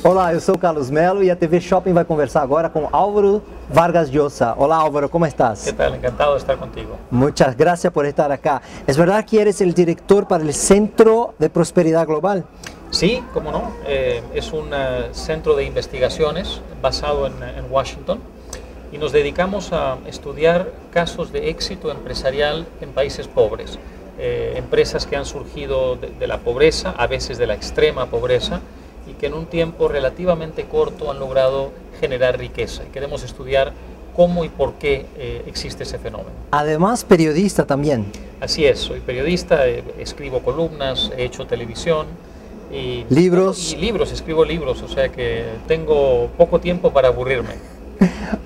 Olá, eu sou o Carlos Melo e a TV Shopping vai conversar agora com Álvaro Vargas Llosa. Olá Álvaro, ¿cómo estás? ¿Qué tal? Encantado de estar contigo. Muchas gracias por estar acá. ¿Es verdad que eres el director para el Centro de Prosperidad Global? Sí, cómo no. Es un centro de investigaciones basado en Washington y nos dedicamos a estudiar casos de éxito empresarial en países pobres. Empresas que han surgido de la pobreza, a veces de la extrema pobreza, y que en un tiempo relativamente corto han logrado generar riqueza. Y queremos estudiar cómo y por qué existe ese fenómeno. Además, periodista también. Así es, soy periodista, escribo columnas, he hecho televisión. Y libros. Y libros, escribo libros, o sea que tengo poco tiempo para aburrirme.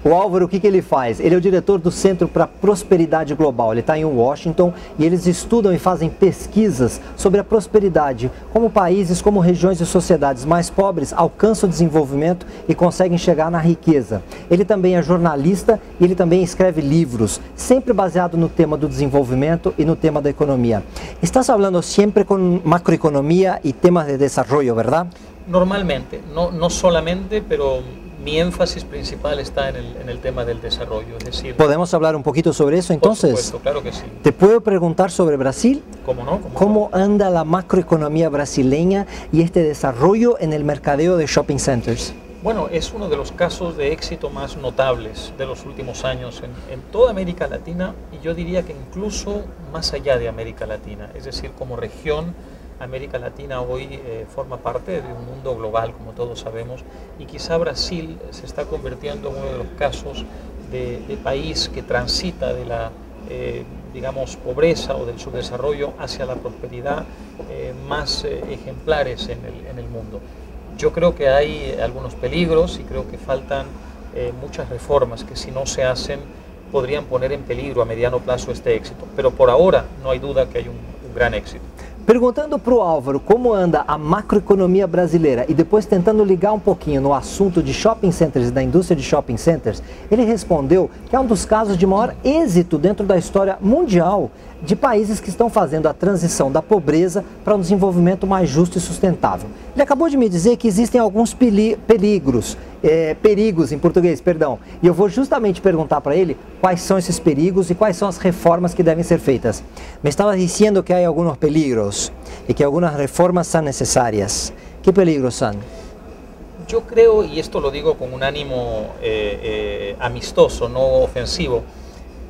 O Álvaro, o que ele faz? Ele é o diretor do Centro para Prosperidade Global. Ele está em Washington e eles estudam e fazem pesquisas sobre a prosperidade, como países, como regiões e sociedades mais pobres alcançam o desenvolvimento e conseguem chegar na riqueza. Ele também é jornalista e ele também escreve livros, sempre baseado no tema do desenvolvimento e no tema da economia. Estás falando sempre com macroeconomia e temas de desenvolvimento, ¿verdad? Normalmente, no solamente, pero mi énfasis principal está en el tema del desarrollo, es decir... ¿Podemos hablar un poquito sobre eso entonces? Por supuesto, claro que sí. ¿Te puedo preguntar sobre Brasil? ¿Cómo no? ¿Cómo anda la macroeconomía brasileña y este desarrollo en el mercadeo de shopping centers? Bueno, es uno de los casos de éxito más notables de los últimos años en toda América Latina y yo diría que incluso más allá de América Latina, es decir, como región. América Latina hoy forma parte de un mundo global, como todos sabemos, y quizá Brasil se está convirtiendo en uno de los casos de país que transita de la, digamos, pobreza o del subdesarrollo hacia la prosperidad más ejemplares en el mundo. Yo creo que hay algunos peligros y creo que faltan muchas reformas que si no se hacen podrían poner en peligro a mediano plazo este éxito, pero por ahora no hay duda que hay un gran éxito. Perguntando para o Álvaro como anda a macroeconomia brasileira e depois tentando ligar um pouquinho no assunto de shopping centers e da indústria de shopping centers, ele respondeu que é um dos casos de maior êxito dentro da história mundial de países que estão fazendo a transição da pobreza para um desenvolvimento mais justo e sustentável. Ele acabou de me dizer que existem alguns perigos em português, perdão, e eu vou justamente perguntar para ele quais são esses perigos e quais são as reformas que devem ser feitas. Me estava dizendo que há alguns peligros y que algunas reformas son necesarias. ¿Qué peligros son? Yo creo, y esto lo digo con un ánimo amistoso, no ofensivo,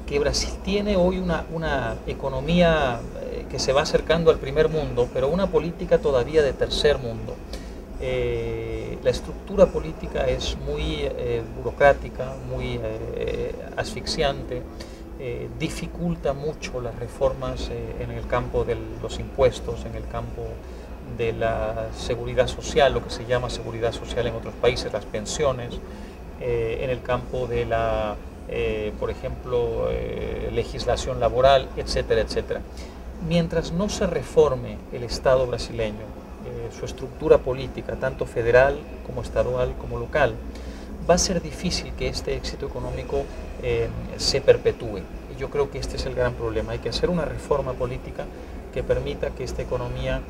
que Brasil tiene hoy una economía que se va acercando al primer mundo, pero una política todavía de tercer mundo. La estructura política es muy burocrática, muy asfixiante. Dificulta mucho las reformas en el campo de los impuestos, en el campo de la seguridad social, lo que se llama seguridad social en otros países, las pensiones, en el campo de la, por ejemplo, legislación laboral, etcétera, etcétera. Mientras no se reforme el Estado brasileño, su estructura política, tanto federal como estadual como local, va a ser difícil que este éxito económico se perpetúe. Y yo creo que este es el gran problema. Hay que hacer una reforma política que permita que esta economía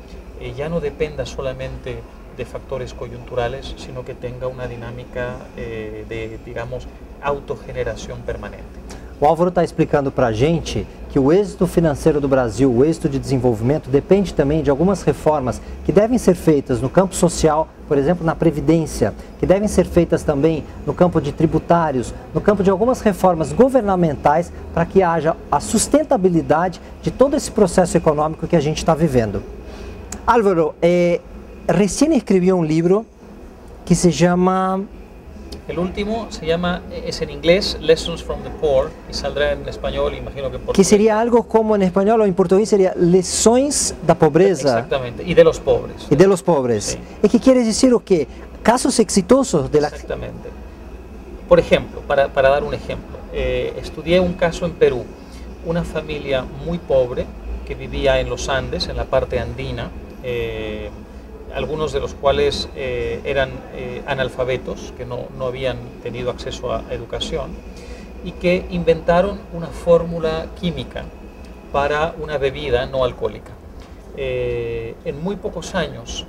ya no dependa solamente de factores coyunturales, sino que tenga una dinámica de, digamos, autogeneración permanente. O Álvaro está explicando para a gente que o êxito financeiro do Brasil, o êxito de desenvolvimento, depende também de algumas reformas que devem ser feitas no campo social, por exemplo, na Previdência, que devem ser feitas também no campo de tributários, no campo de algumas reformas governamentais para que haja a sustentabilidade de todo esse processo econômico que a gente está vivendo. Álvaro, recién escribió un libro que se llama... El último se llama, es en inglés, Lessons from the Poor, y saldrá en español, imagino que en portugués. Que sería algo como en español o en portugués sería Lições da Pobreza. Exactamente, y de los pobres. Y de los pobres. Sí. ¿Y qué quiere decir o qué? Casos exitosos de la... Exactamente. Por ejemplo, para dar un ejemplo, estudié un caso en Perú, una familia muy pobre que vivía en los Andes, en la parte andina, algunos de los cuales eran analfabetos, que no habían tenido acceso a educación, y que inventaron una fórmula química para una bebida no alcohólica. en muy pocos años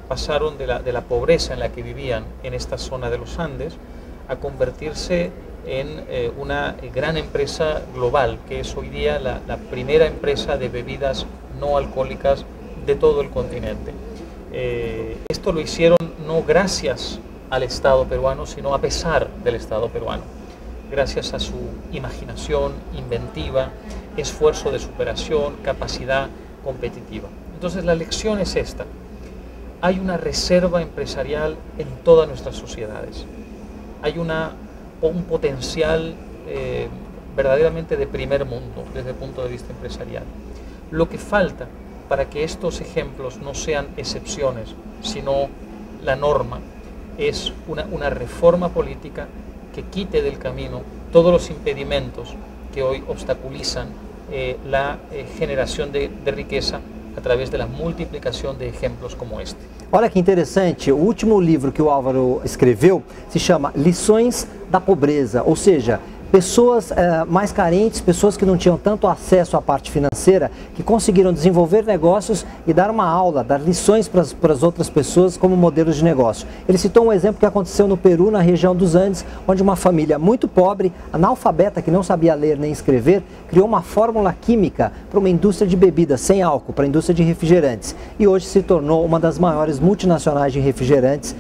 pasaron de la pobreza en la que vivían en esta zona de los Andes a convertirse en una gran empresa global, que es hoy día la primera empresa de bebidas no alcohólicas de todo el continente. Esto lo hicieron no gracias al Estado peruano, sino a pesar del Estado peruano, gracias a su imaginación, inventiva, esfuerzo de superación, capacidad competitiva. Entonces la lección es esta: hay una reserva empresarial en todas nuestras sociedades, hay un potencial verdaderamente de primer mundo desde el punto de vista empresarial. Lo que falta para que estos ejemplos no sean excepciones, sino la norma, es una reforma política que quite del camino todos los impedimentos que hoy obstaculizan la generación de riqueza a través de la multiplicação de exemplos como este. Olha que interessante, o último livro que o Álvaro escreveu se chama Lições da Pobreza, ou seja, pessoas mais carentes, pessoas que não tinham tanto acesso à parte financeira, que conseguiram desenvolver negócios e dar uma aula, dar lições para as outras pessoas como modelos de negócio. Ele citou um exemplo que aconteceu no Peru, na região dos Andes, onde uma família muito pobre, analfabeta, que não sabia ler nem escrever, criou uma fórmula química para uma indústria de bebidas sem álcool, para a indústria de refrigerantes. E hoje se tornou uma das maiores multinacionais de refrigerantes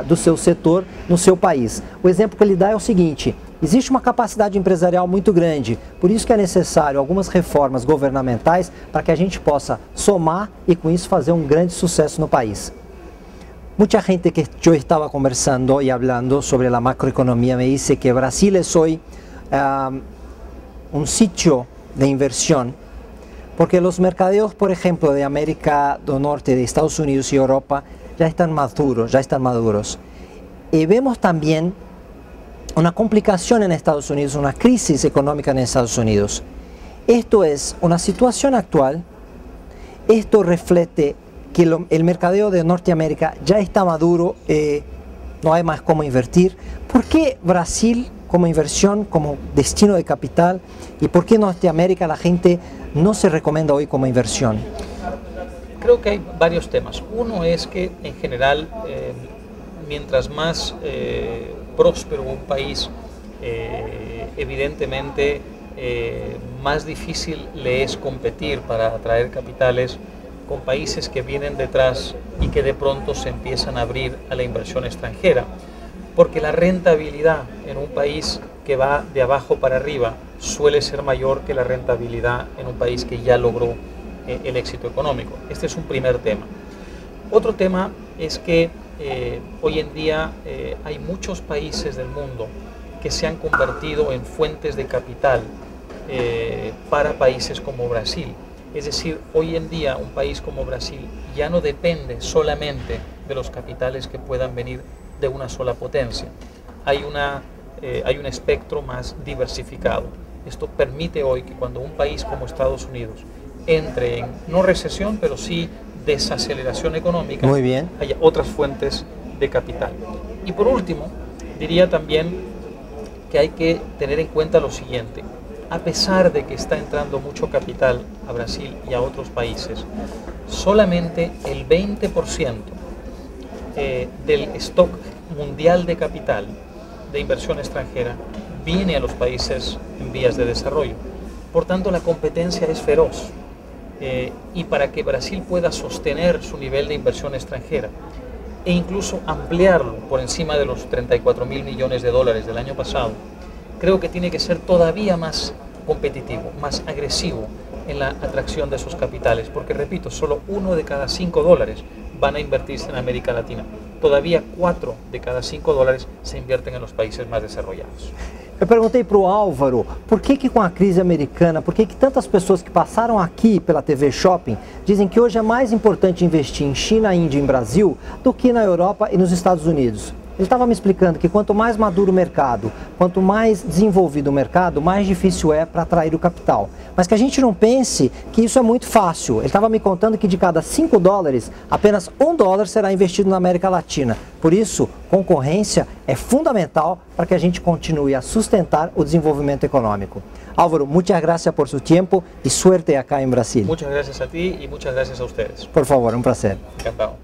do seu setor no seu país. O exemplo que ele dá é o seguinte: existe uma capacidade empresarial muito grande, por isso que é necessário algumas reformas governamentais para que a gente possa somar e com isso fazer um grande sucesso no país. Mucha gente que yo estaba conversando y hablando sobre la macroeconomía me dice que Brasil es hoy un sitio de inversión, porque los mercadeos, por ejemplo, de América del Norte, de Estados Unidos y Europa, ya están maduros. Y vemos también una complicación en Estados Unidos, una crisis económica en Estados Unidos. Esto es una situación actual, esto refleja que el mercadeo de Norteamérica ya está maduro, no hay más cómo invertir. ¿Por qué Brasil como inversión, como destino de capital, y por qué Norteamérica la gente no se recomienda hoy como inversión? Creo que hay varios temas. Uno es que en general, mientras más próspero un país, evidentemente más difícil le es competir para atraer capitales con países que vienen detrás y que de pronto se empiezan a abrir a la inversión extranjera, porque la rentabilidad en un país que va de abajo para arriba suele ser mayor que la rentabilidad en un país que ya logró el éxito económico. Este es un primer tema. Otro tema es que hoy en día hay muchos países del mundo que se han convertido en fuentes de capital para países como Brasil. Es decir, hoy en día un país como Brasil ya no depende solamente de los capitales que puedan venir de una sola potencia. Hay un espectro más diversificado. Esto permite hoy que cuando un país como Estados Unidos entre en, no recesión, pero sí desaceleración económica, muy bien, haya otras fuentes de capital. Y por último, diría también que hay que tener en cuenta lo siguiente: a pesar de que está entrando mucho capital a Brasil y a otros países, solamente el 20% del stock mundial de capital de inversión extranjera viene a los países en vías de desarrollo. Por tanto, la competencia es feroz. Y para que Brasil pueda sostener su nivel de inversión extranjera e incluso ampliarlo por encima de los 34.000 millones de dólares del año pasado, creo que tiene que ser todavía más competitivo, más agresivo en la atracción de esos capitales, porque repito, solo 1 de cada 5 dólares van a invertirse en América Latina. Todavía 4 de cada 5 dólares se invierten en los países más desarrollados. Eu perguntei para o Álvaro por que com a crise americana, por que tantas pessoas que passaram aqui pela TV Shopping dizem que hoje é mais importante investir em China, Índia e Brasil do que na Europa e nos Estados Unidos. Ele estava me explicando que quanto mais maduro o mercado, quanto mais desenvolvido o mercado, mais difícil é para atrair o capital. Mas que a gente não pense que isso é muito fácil. Ele estava me contando que de cada 5 dólares, apenas 1 dólar será investido na América Latina. Por isso, concorrência é fundamental para que a gente continue a sustentar o desenvolvimento econômico. Álvaro, muchas gracias por su tiempo y suerte acá en Brasil. Muchas gracias a ti y muchas gracias a ustedes. Por favor, un placer. Encantado.